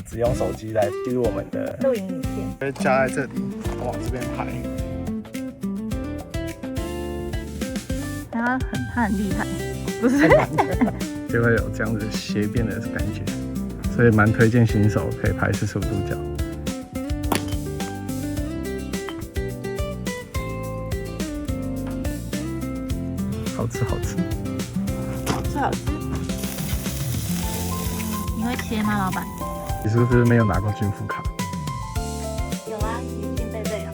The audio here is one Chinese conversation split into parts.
只用手机来记录我们的录影影片，会加在这里，往这边排。他很厉害，不是？就会有这样子斜边的感觉，所以蛮推荐新手可以拍45度角。好吃好吃，好吃好吃。你会切吗，老板？你是不是没有拿过军服卡？有啊，已经备了。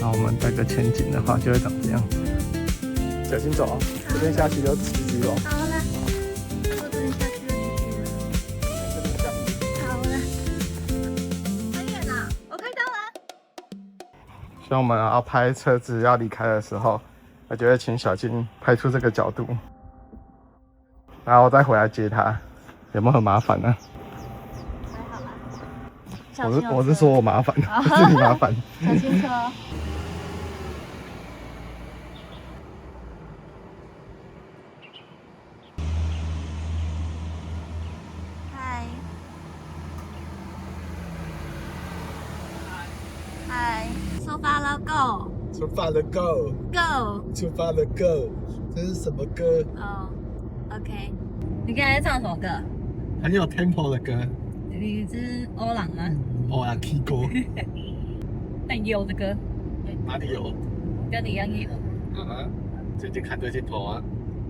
然后我们带个前景的话，就会长这样子。小心走哦，这边下去就直直哦。好了，我这边下去就直直了。好了，很远啊，我开灯了。所以我们要拍车子要离开的时候，我就会请小金拍出这个角度，然后再回来接他，有没有很麻烦呢？还好啦。我是说我麻烦，不是你麻烦。小心车。嗨，出发了 ，Go 出发了 ，Go， Go，出发了 ，Go， 这是什么歌？哦、OK。你刚才唱什么歌？很有 tempo 的歌。你是欧朗吗？我要 K 歌。很油的歌，哪里有？跟你一样油。啊，最近看对镜头啊。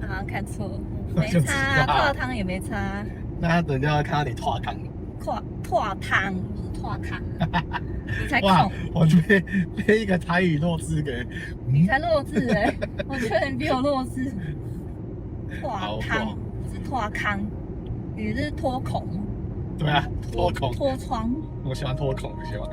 啊，看错，没差，拓汤也没差。那人家要看到你拓汤。拓汤，不是拓汤。你才哇恐，我被一个台语弱智给。你才弱智哎！我觉得你比我弱智。拓汤不是拓康，你是脱孔。对啊，脱孔。脱窗。我喜欢脱孔，我喜欢。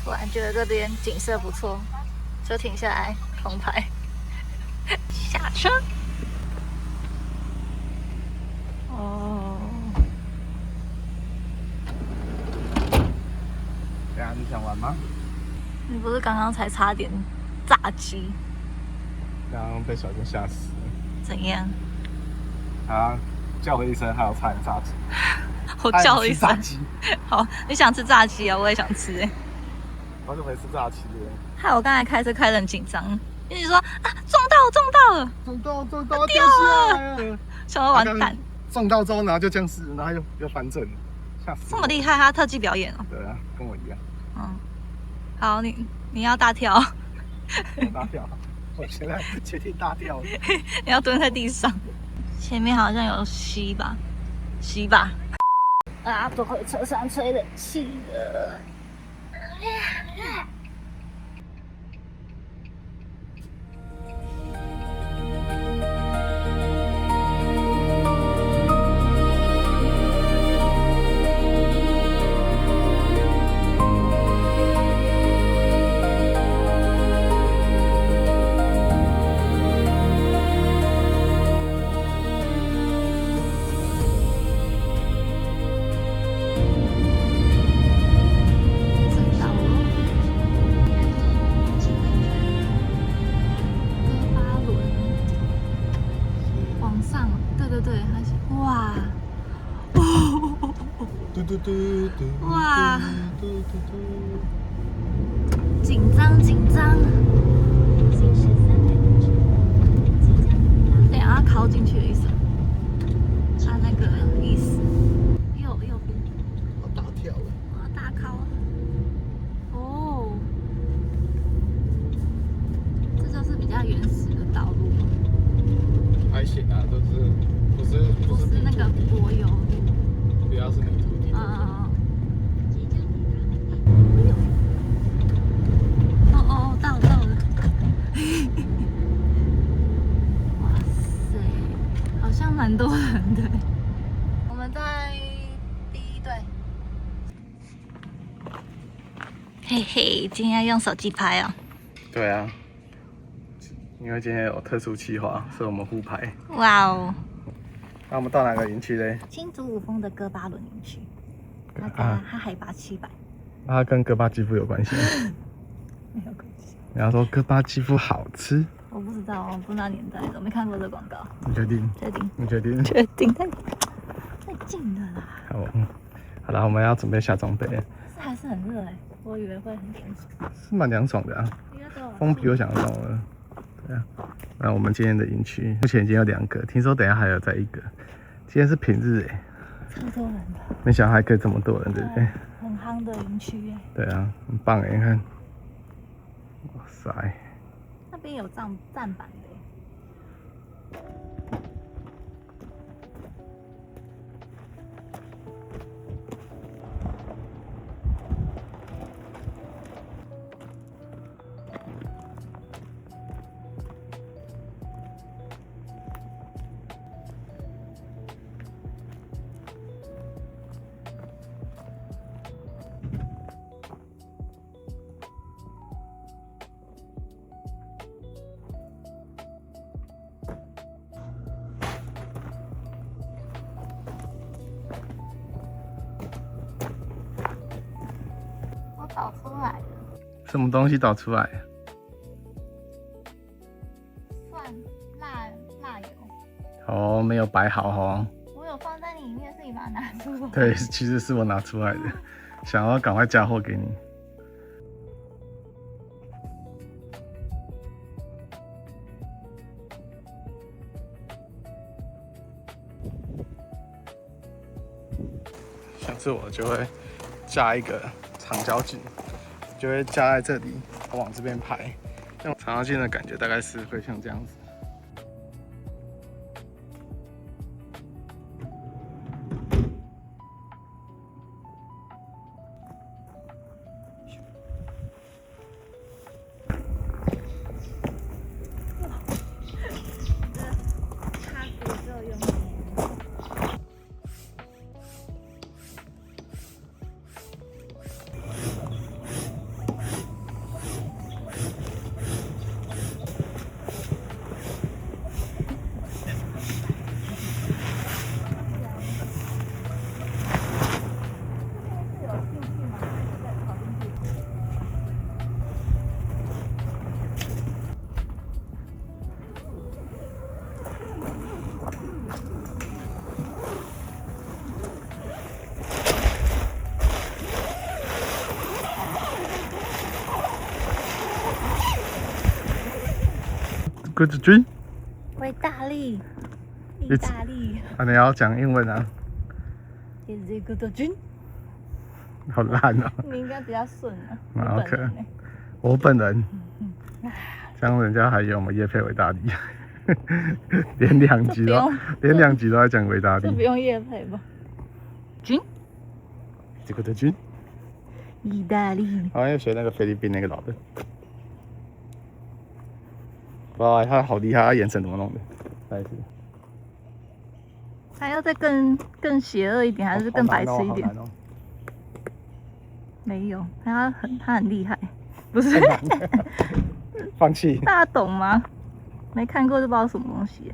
突然觉得这边景色不错，就停下来空拍，下车。哦，对啊，你想玩吗？你不是刚刚才差点炸鸡？刚刚被小金吓死了。怎样？他叫了一声，还有差点炸鸡。我叫了一声炸。鸡。好，你想吃炸鸡啊？我也想吃哎。好久没吃炸鸡了。害我刚才开车开得很紧张，因为你说啊撞到了，撞到掉了，想要完蛋。撞到之后，然后就这样子，然后又翻正了，吓死！这么厉害，他特技表演哦。对啊，跟我一样。嗯，好，你要大跳，我大跳，我现在决定大跳。你要蹲在地上。前面好像有溪吧？溪吧？啊，坐回车上吹冷气了。哇！紧张紧张。等下要靠进去的意思，他那个意思。右边。我大跳了。我要大靠。哦，这就是比较原始的道路。还行啊，就是不是那个柏油路，主要是泥土地。到了。哇塞，好对，我们在第一队。嘿嘿，今天要用手机拍哦。对啊，因为今天有特殊企划，所以我们互拍。哇哦！那我们到哪个营区嘞？新竹五峰的哥巴伦营区，它海拔700。那它跟哥巴鸡夫有关系吗？没有关系。你要说哥巴鸡夫好吃？我不知道，我不知道年代的，我没看过这广告。你确定？确定？你确定？确定？太近了啦。好了，我们要准备下装备了。这还是很热哎，我以为会很凉爽。是蛮凉爽的啊，风比我想象中的。对啊，那我们今天的营区目前已经有2个，听说等一下还有再1个。今天是平日哎，超多人的。没想到还可以这么多人，对不对？很夯的营区哎。对啊，很棒哎，你看，哇塞，那边有站板的。导出来的，什么东西导出来？蒜辣油。哦，没有摆好哦。我有放在里面，是你把它拿出来。对，其实是我拿出来的，想要赶快嫁祸给你。像是我就会架一个长焦镜，就会架在这里，往这边拍。用长焦镜的感觉大概是会像这样子。Good dream。维大利，意大利。啊，你要讲英文啊？ Is it good dream？ 好烂哦！你应该比较顺啊。好可能。我本人，这样人家还以为我们业配维大利，连2集都在讲维大利。这不用业配吧？军，这个的军，意大利。好像要学那个菲律宾那个老的。哇，他好厉害，他眼神怎么弄的？再一次。还要再更邪恶一点，还是更白痴一点？哦、没有，他很厉害，不是？放弃。大家懂吗？没看过就不知道什么东西。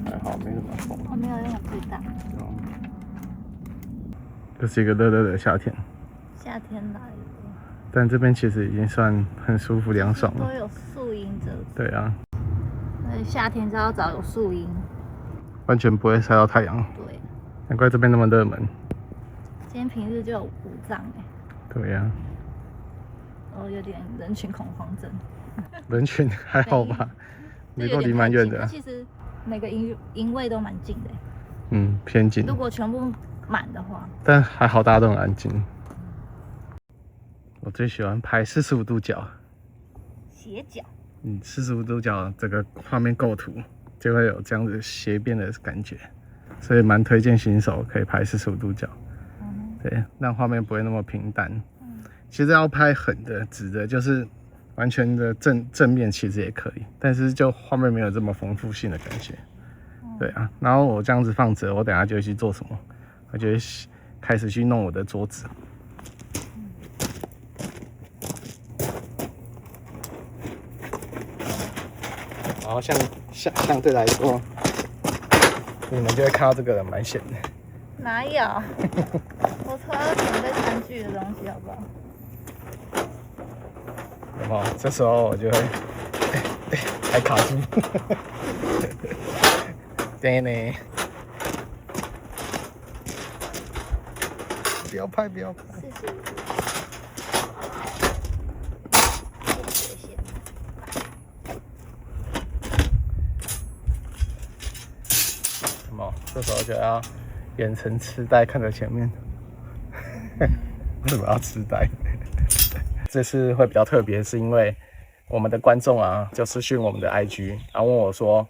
还好，没什么风。我没有用最大。这是一个热热的夏天。夏天来了。但这边其实已经算很舒服凉爽了。都有树荫遮住。对啊。所以夏天就要找有树荫。完全不会晒到太阳。对。难怪这边那么热门。今天平日就有5丈哎。对呀。有点人群恐慌症。人群还好吧？你都离蛮远的。其实每个营位都蛮近的。嗯，偏近。如果全部满的话。但还好大家都很安静。我最喜欢拍45度角。斜角。45度角整个画面构图就会有这样子斜边的感觉，所以蛮推荐新手可以拍45度角。对，让画面不会那么平淡。其实要拍横的、直的，就是完全的正面，其实也可以，但是就画面没有这么丰富性的感觉。对啊，然后我这样子放着，我等下就会去做什么？我就会开始去弄我的桌子。然后相对来说，你们就会看到这个人蛮闲的。哪有？我突然准备餐具的东西，好不好？有没有？这时候我就会还卡住。对呢。不要拍，不要拍。什么？这时候就要眼神痴呆看着前面。为什么要痴呆？这次会比较特别，是因为我们的观众啊，就私讯我们的 IG， 然后问我说，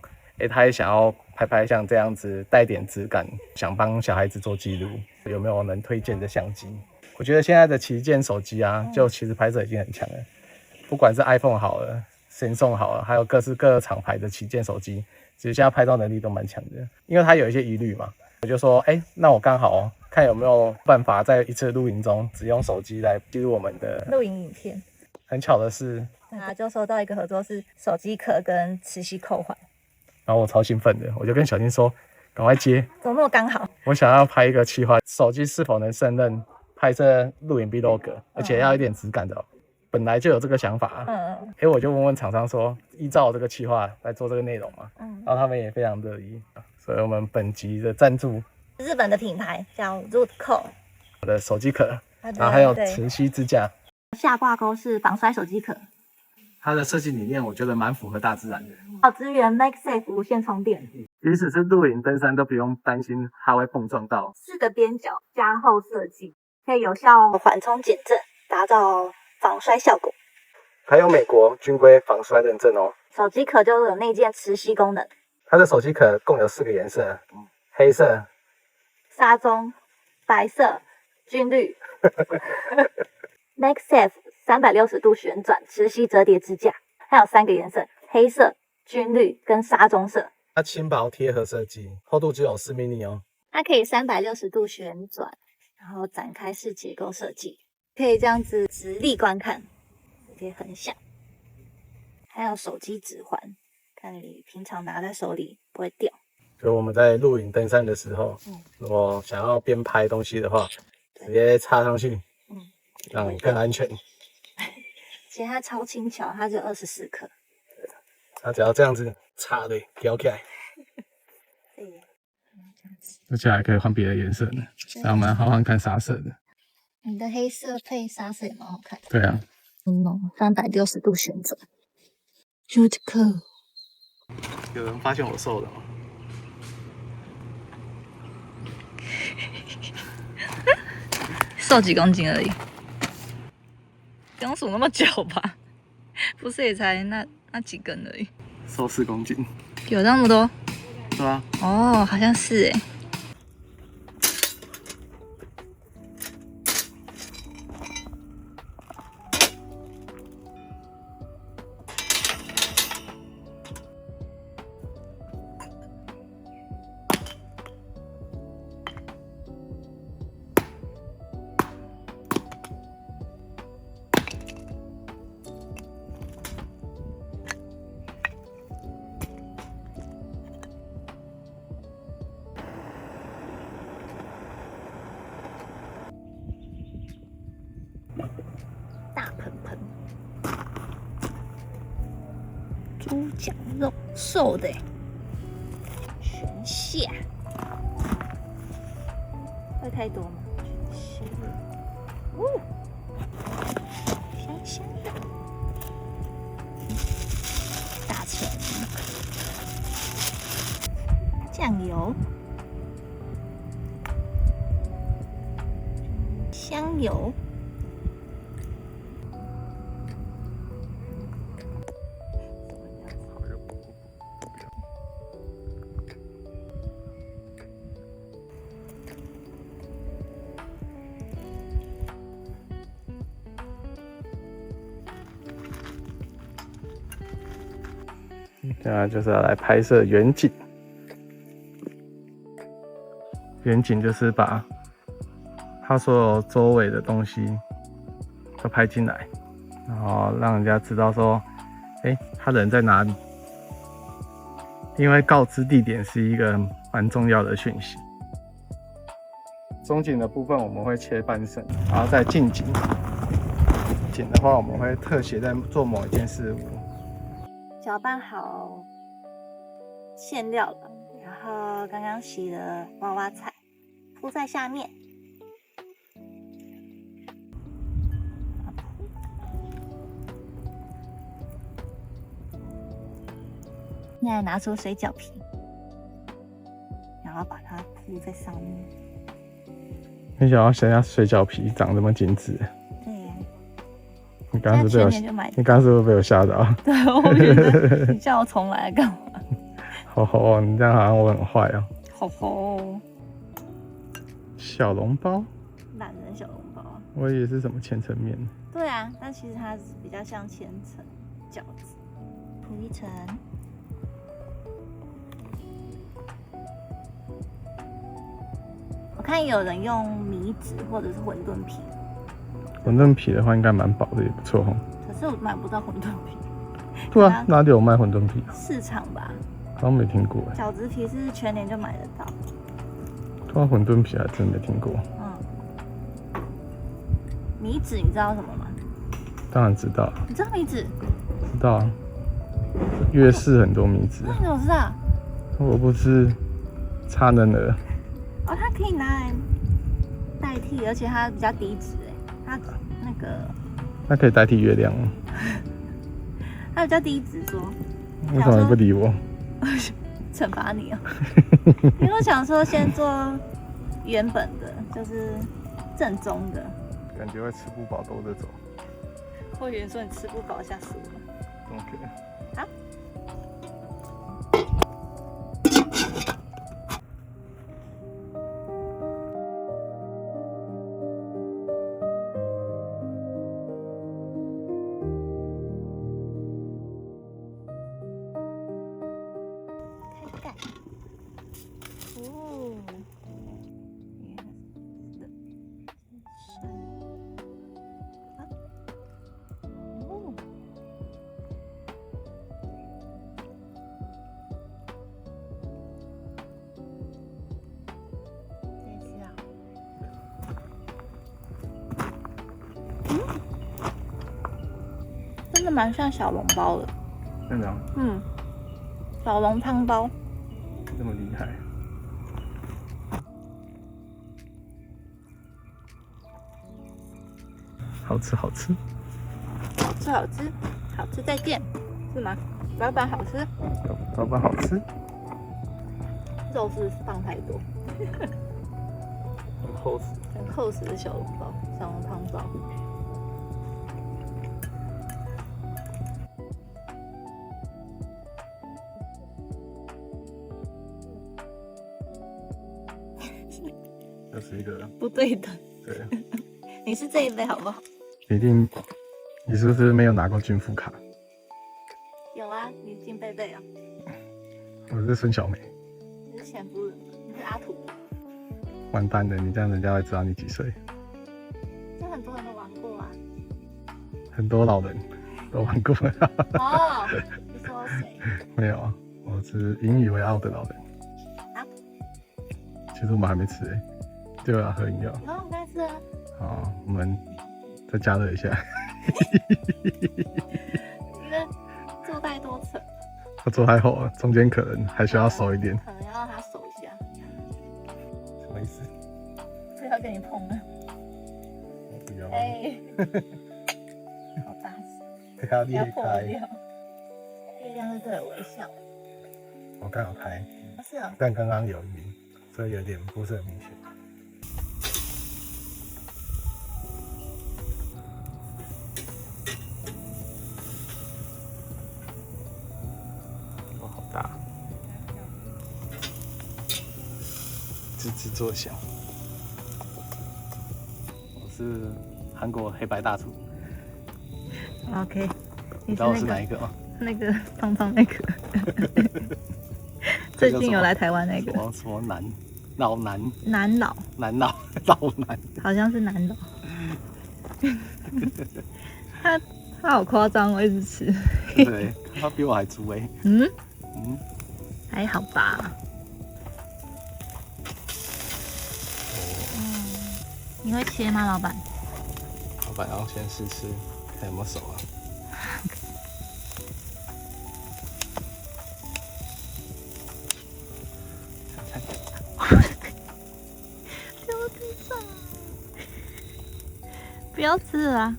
他也想要拍像这样子带点质感，想帮小孩子做记录，有没有能推荐的相机？我觉得现在的旗舰手机啊，就其实拍摄已经很强了，不管是 iPhone 好了，Samsung 好了，还有各式各厂牌的旗舰手机，其实现在拍照能力都蛮强的。因为它有一些疑虑嘛，我就说，那我刚好看有没有办法在一次录影中，只用手机来记录我们的录影影片。很巧的是，就收到一个合作是手机壳跟磁吸扣环，然后我超兴奋的，我就跟小金说，赶快接，怎么那么刚好？我想要拍一个企划，手机是否能胜任拍摄录影 vlog， 而且要一点质感的本来就有这个想法。我就问厂商说，依照这个企划来做这个内容嘛。然后他们也非常乐意，所以我们本集的赞助日本的品牌叫 Rootco， 我的手机壳，然后还有磁吸支架，下挂钩是防摔手机壳。它的设计理念我觉得蛮符合大自然的，支援 MagSafe 无线充电，即使是露营登山都不用担心它会碰撞到。4个边角加厚设计，可以有效缓冲减震，打造防摔效果。还有美国军规防摔认证哦。手机壳就有内建磁吸功能。它的手机壳共有4个颜色，黑色、沙棕、白色、军绿。MagSafe 360度旋转磁吸折叠支架，还有3个颜色：黑色、军绿跟沙棕色。它轻薄贴合设计，厚度只有4 mm 哦。它可以360度旋转，然后展开式结构设计，可以这样子直立观看，也可以横向。还有手机指环，看你平常拿在手里不会掉。所以我们在露营登山的时候，如果想要边拍东西的话，直接插上去，让你更安全。其实它超轻巧，它只有24克。它只要这样子插的挑起来，而且还可以换别的颜色呢。让我们换换看啥色的。你的黑色配沙色也蛮好看的。对啊。360度旋转。Rootco。有人发现我瘦了吗？瘦几公斤而已，不用数那么久吧？不是也才那几根而已。瘦4公斤。有那么多？对啊。哦，好像是哎。大盆盆，猪脚肉，瘦的，全下，会太多吗？全下，香香的，大葱，酱油，香油。现在就是要来拍摄远景。远景就是把它所有周围的东西都拍进来，然后让人家知道说，他人在哪里。因为告知地点是一个蛮重要的讯息。中景的部分我们会切半身，然后再近景。景的话，我们会特写在做某一件事物。搅拌好馅料了，然后刚刚洗的娃娃菜铺在下面。现在拿出水饺皮，然后把它铺在上面。没想到现在水饺皮长这么精致。对，你刚刚是不是你刚刚是不是被我吓到？对，我觉得你叫我重来干嘛？好哦，你这样好像我很坏哦。好哦。小笼包，懒人小笼包啊。我以为是什么千层面。对啊，但其实它比较像千层饺子，铺一层。我看有人用米纸或者是馄饨皮。馄饨皮的话应该蛮薄的，也不错哦。可是我买不到馄饨皮。对啊，哪里有卖馄饨皮？市场吧。好像没听过。饺子皮是全年就买得到。对啊，馄饨皮还真没听过。米纸你知道什么吗？当然知道。你知道米纸？知道啊。粤式很多米纸。那你怎么知道？我不是差能儿。哦，它可以拿来代替，而且它比较低脂它那个。那可以代替月亮吗？它比较低脂说。为什么你不理我？惩罚你哦。因为我想说先做原本的，就是正宗的。感觉会吃不饱兜着走。我以为说你吃不饱，吓死我了。OK。好。开盖。哦。真的蛮像小笼包的。真的？小笼汤包。这么厉害。好吃，好吃。好吃，好吃，好吃再见，是吗？老板好吃。老板好吃。肉是放太多。很厚实。很厚实的小笼包，小笼汤包。这是一个不对的。对。你是这一类好不好？一定。你是不是没有拿过军服卡？有啊，你金贝贝啊。我是孙小梅。你是前夫人，你是阿土。完蛋了，你这样人家会知道你几岁。这很多人都玩过啊。很多老人都玩过了。哦，你说谁？没有啊，我是引以为傲的老人。啊？其实我们还没吃就要喝饮料。然后我们该吃啊。好，我们再加热一下。因为做太多层。它做太厚了，中间可能还需要熟一点。可能要让它熟一下。什么意思？不要跟你碰啊。我不要。好大声。不要裂开。月亮是对我微笑。我刚好开。是哦。但刚刚有云，所以有点不是很明显。哇，好大！吱吱作响。我是韩国黑白大厨。OK。你知道我是哪一个吗？那个胖胖那个，最近有来台湾那个什么老南南老，老南，好像是南老。他好夸张哦，一直吃。对，他比我还猪哎。嗯，还好吧。你会切吗，老板？老板要先试吃，看有没有熟啊。掉地上，不要吃了啊！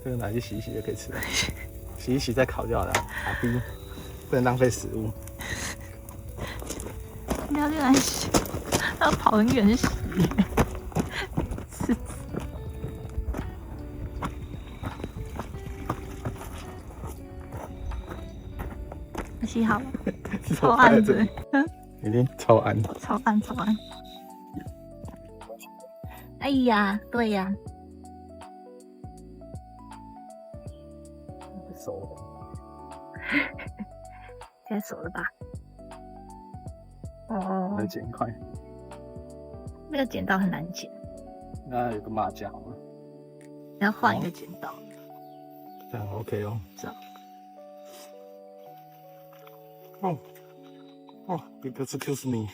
这个拿去洗一洗就可以吃了，洗一洗再烤就好了。打冰，不能浪费食物。不要进来洗，要跑很远去洗。洗好了，超暗的，一定超暗，超暗。哎呀，对呀，熟了，该熟了吧？哦，来剪一块，那个剪刀很难剪，那有个马甲好了，要换一个剪刀。这样 OK 哦。这样。Excuse me.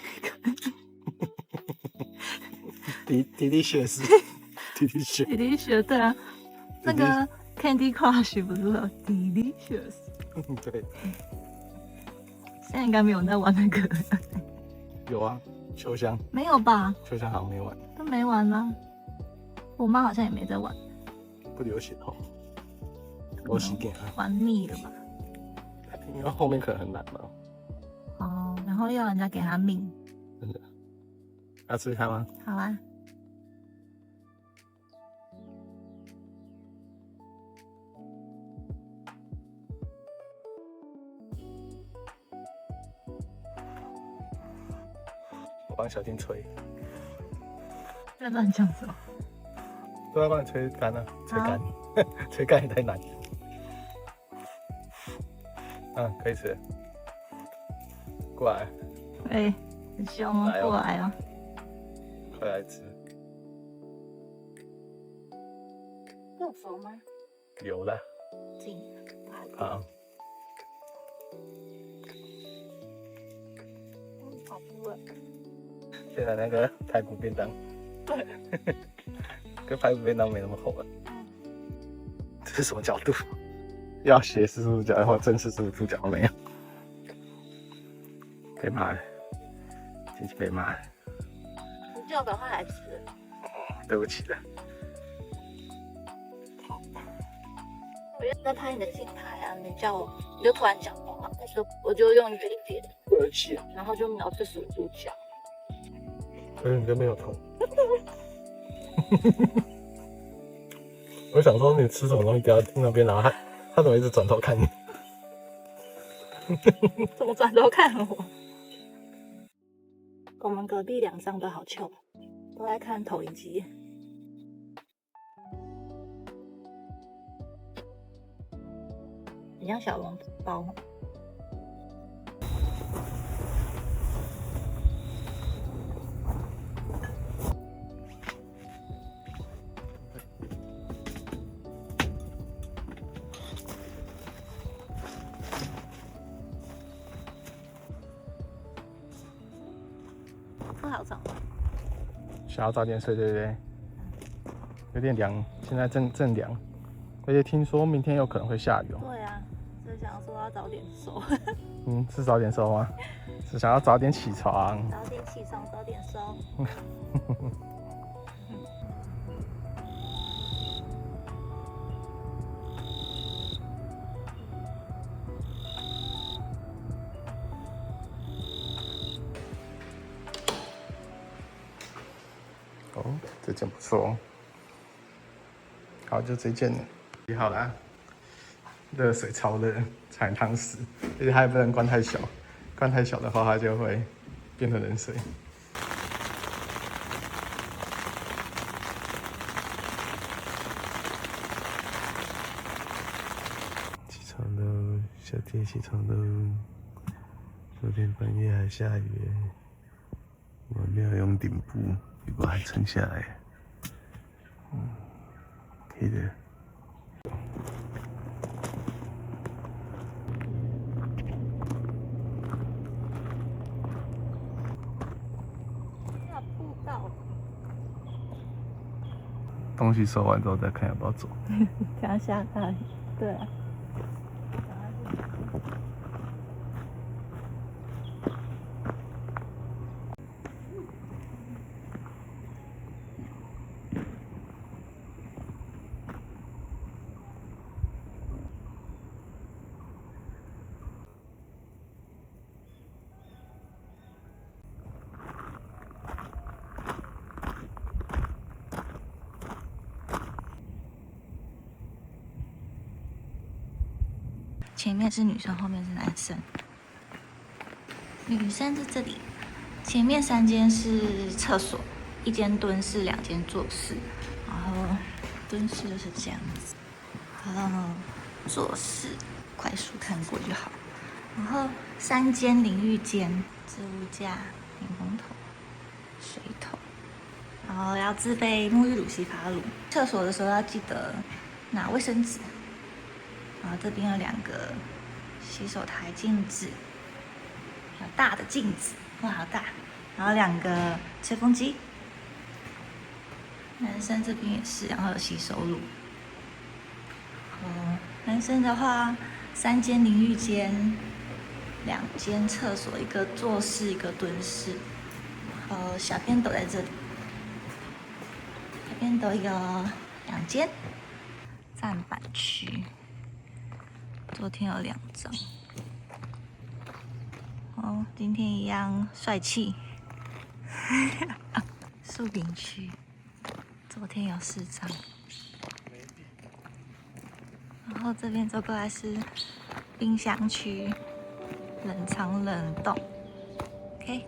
Delicious. 对啊，那个 Candy Crush 不是有 Delicious？ 对，现在应该没有在玩那个。有啊，秋香没有吧？秋香好像没玩，都没玩啦。我妈好像也没在玩，不流行哦。我洗点啊，玩腻了吧？因为后面可能很难嘛。哦，然后要人家给他命。真的？要吃看吗？好啊。我帮小丁吹。在乱讲什么？都要帮你吹干了，吹干，吹干也太难。可以吃。过来。哎，很凶哦，过来哦。快来吃。够熟吗？有了。进。好。好不了。现在那个排骨便当，对，跟排骨便当没那么厚了。这是什么角度？要斜四十度角，或正45度角没有？被骂了，亲戚被骂了。你叫我赶快来吃。对不起了。我就在拍你的镜台啊，你叫我，你就突然讲话，但是我就用一个点，对不起。然后就瞄45度角。可是你就没有痛。我想说你吃什么东西不要那边，然后他怎么一直转头看你？怎么转头看我？我们隔壁2张都好糗，都在看投影机。很像小笼包。不好找。想要早点睡，对不对？有点凉，现在正凉，而且听说明天有可能会下雨哦。对啊，是想说要早点收。是早点收吗？是想要早点起床。早点起床，早点收。哦，这件不错哦。好，就这件了。洗好啦。热水超热，产汤匙，而且它也不能关太小，关太小的话，它就会变成冷水。起床了。小天起床喽！昨天半夜还下雨，我没有用顶布，结果还撑下来。可以的。下步道，东西收完之后再看要不要走。刚下大雨，对啊。前面是女生，后面是男生。女生在这里，前面3间是厕所，一间蹲式，2间坐式。然后蹲式就是这样子，然后坐式快速看过就好。然后3间淋浴间，置物架、淋风头、水桶，然后要自备沐浴乳、洗发乳。厕所的时候要记得拿卫生纸。然后这边有2个洗手台镜子，有大的镜子，哇，好大！然后2个吹风机，男生这边也是，然后有洗手乳。男生的话，3间淋浴间，2间厕所，一个坐式，一个蹲式。然后小便斗在这里，小便斗有2间，站板区。昨天有2张，今天一样帅气。树林区，昨天有4张，然后这边走过来是冰箱区，冷藏冷冻 ，OK。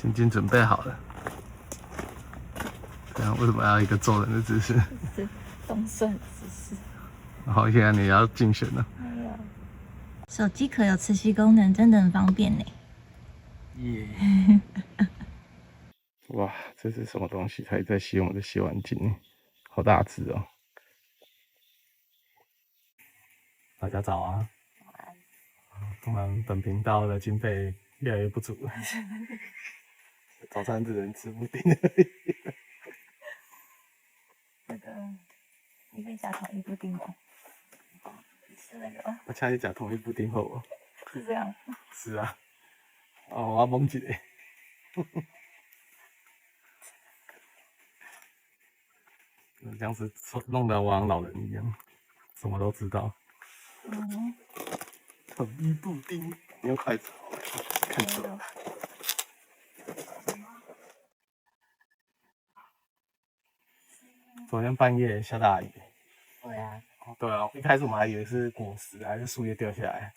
已经准备好了。这样为什么要一个揍人的姿势？是动算姿势。然后现在你要竞选了。手机壳有磁吸功能，真的很方便呢。耶！哇，这是什么东西？它也在吸我的洗碗巾，好大只哦！大家早啊！我们本频道的经费越来越不足了，早餐只能吃布丁而已。那个，你可以加统一布丁吗？是那个。我请你吃统一布丁好不？是这样。是啊。哦，我懵一个。这样子弄得我像老人一样，什么都知道。统一布丁，你用筷子看出来。昨天半夜下大雨。对啊。对啊，一开始我们还以为是果实还是树叶掉下来。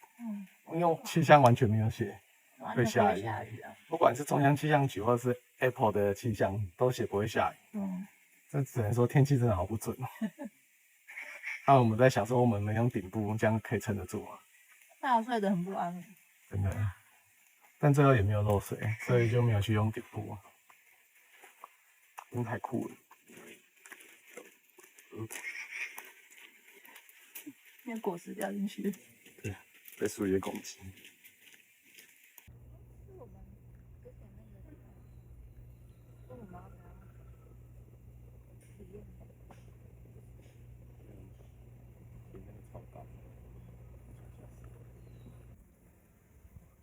因为气象完全没有写会下雨，不管是中央气象局或者是 Apple 的气象都写不会下雨。这只能说天气真的好不准哦。那我们在想说，我们没用顶部，这样可以撑得住吗？那睡得很不安稳。真的，但最后也没有漏水，所以就没有去用顶部。真太酷了。因为果实掉进去。对，被树叶攻击。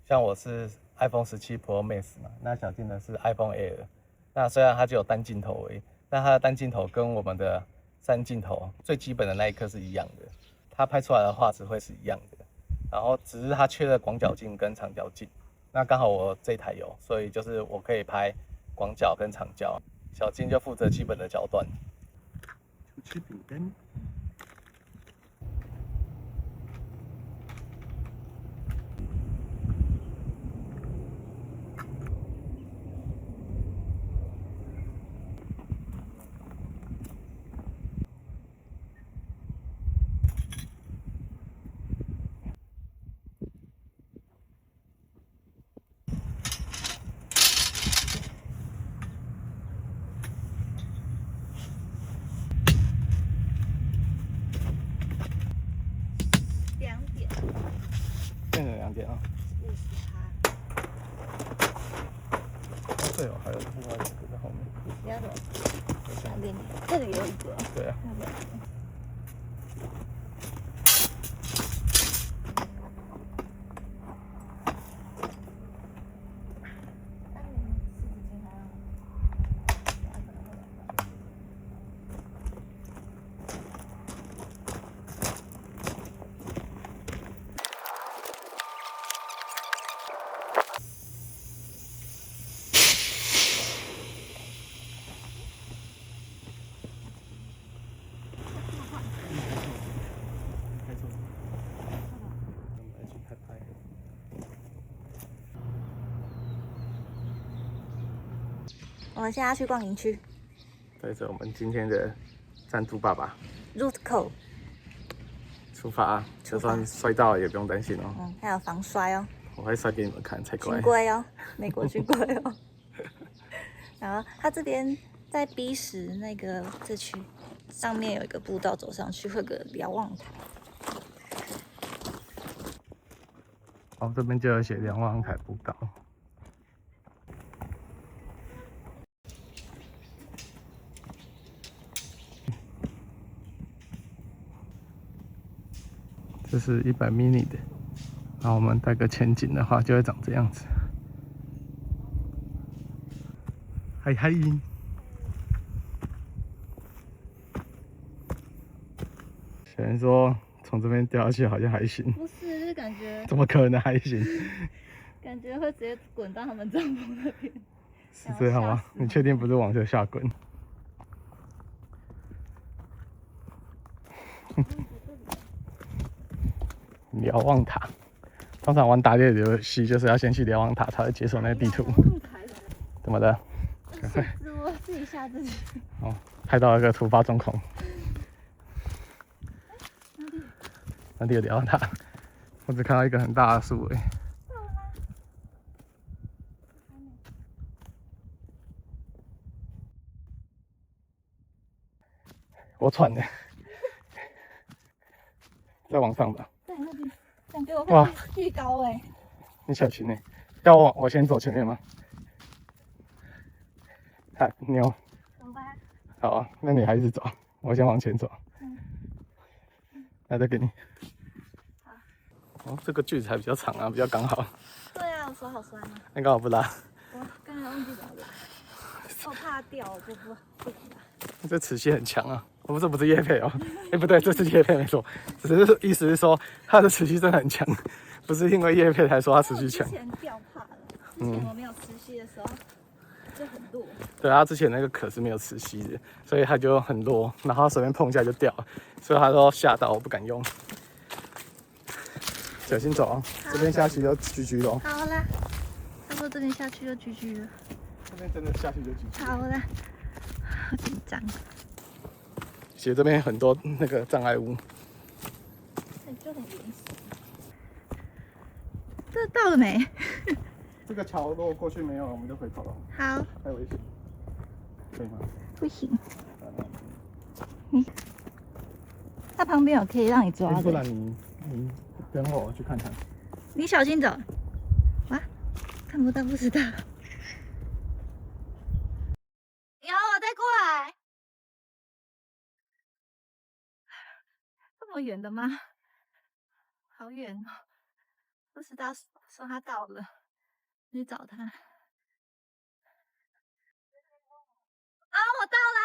像我是 iPhone 17 Pro Max 嘛，那小金的是 iPhone Air。那虽然它只有单镜头而已，但它的单镜头跟我们的3镜头最基本的那一颗是一样的，它拍出来的画质会是一样的。然后只是它缺了广角镜跟长角镜，那刚好我这台有，所以就是我可以拍广角跟长焦，小金就负责基本的焦段。吃饼干。变成2点啊50%。哦，对哦，还有另外一个在后面。不要走，两点，这里有一个。对啊。我们现在要去逛营区。带着我们今天的赞助爸爸 Rootco 出发，就算摔到了也不用担心哦。还有防摔哦。我会摔给你们看才乖。军规哦，美国军规哦。然后它这边在 B10那个这区上面有一个步道，走上去会有个瞭望台。哦，这边就有写瞭望台步道。这是100 mini 的，然后我们带个前景的话，就会长这样子。嗨嗨！有人说从这边掉下去好像还行，不是，就是感觉怎么可能还行？感觉会直接滚到他们帐篷那边。是这样吗？你确定不是往这下滚？瞭望塔，通常玩打猎的游戏就是要先去瞭望塔才会解锁那个地图。怎么的？是我自己吓自己。哦，拍到一个突发状况。那里有瞭望塔，我只看到一个很大的树诶。我喘了，再往上吧。在那边，感觉我会巨高哎。你小心欸，要我先走前面吗？太牛。走吧。好啊，那你还是走，我先往前走。那再给你。好。哦，这个锯子还比较长啊，比较刚好。对啊，我手好酸啊。那刚好不拉。我刚才忘记怎么拉，我怕掉，我就不拉。这磁吸很强啊！我们这不是业配哦，哎不对，这是业配没错，只是意思是说它的磁吸真的很强，不是因为业配才说它磁吸强。之前掉怕了，之前我没有磁吸的时候就很弱。对啊，之前那个壳是没有磁吸的，所以它就很弱，然后随便碰一下就掉了，所以他说吓到我不敢用。小心走啊，这边下去就 GG 咯。好啦，他说这边下去就 GG 了。这边真的下去就 GG。好啦，好紧张。其实这边很多那个障碍物，就很原始。这到了没？这个桥如果过去没有，我们就回头了。好。太危险，可以吗？不行。它旁边有可以让你抓的。不然你等我去看看。你小心走。哇，看不到不知道。有，我再过来。这么远的吗？好远哦，不知道说它到了。去找他。啊，我到了，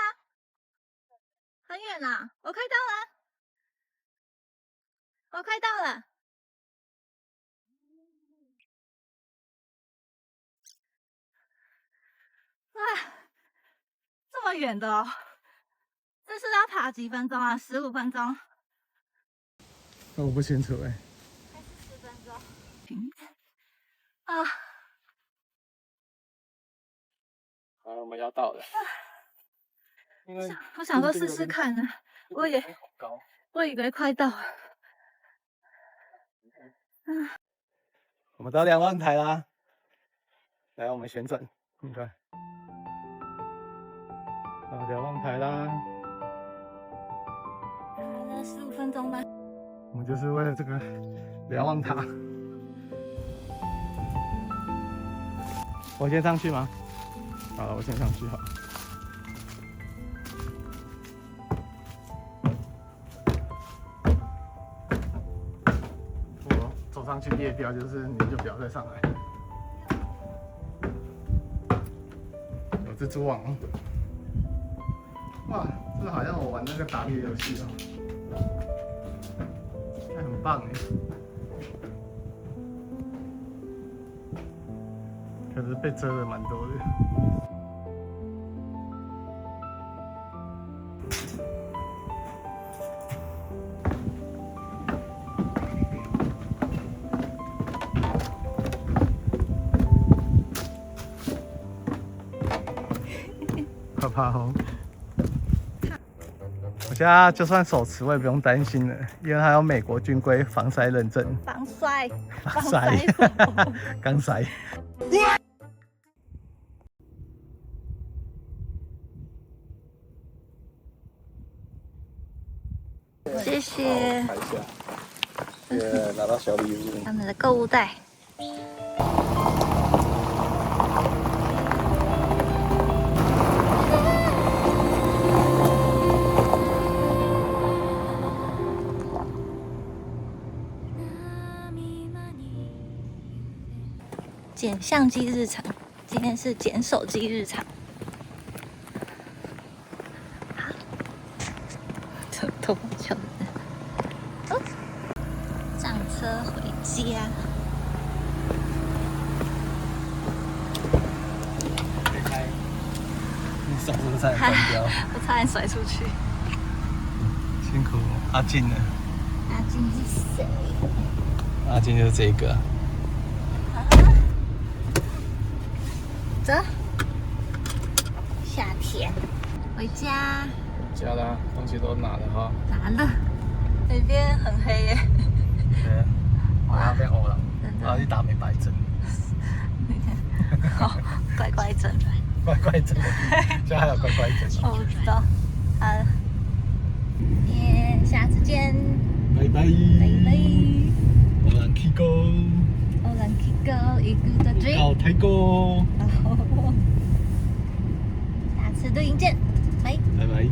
很远啦，我快到了，我快到了。哇，这么远的哦，这是要爬几分钟啊？15分钟？我不清楚哎。还是10分钟？啊！好，我们要到了。我想说试试看呢，我以为快到了。我们到瞭望台啦，来，我们旋转，你看，到瞭望台啦。爬了15分钟吗？我们就是为了这个瞭望塔。我先上去吗？好了，我先上去好了。我走上去夜钓，就是你就不要再上来。有蜘蛛网。哇，这好像我玩那个打猎游戏哦。很棒哎，可是被蛰了蛮多的。怕怕哦！我现在就算手持，我也不用担心了，因为它有美国军规防晒认证。防晒，防晒，刚晒。谢谢。谢谢，拿到小礼物。他们的购物袋。捡相机日常，今天是捡手机日常。这多久的？哦，上车回家。你手是不是差点断掉？我差点甩出去。辛苦阿静了。阿静是谁？阿静就是这个。走，夏天回家。家啦，东西都拿了哈。拿了，那边很黑耶。对，我要变欧了，真的我要去打美白针。好，乖乖针。乖乖针，现在还有乖乖针。哦，我知道。好了，下次见。拜拜。拜拜。我们去过。我们去过一个的追。到泰国。下次录音见，拜。拜拜。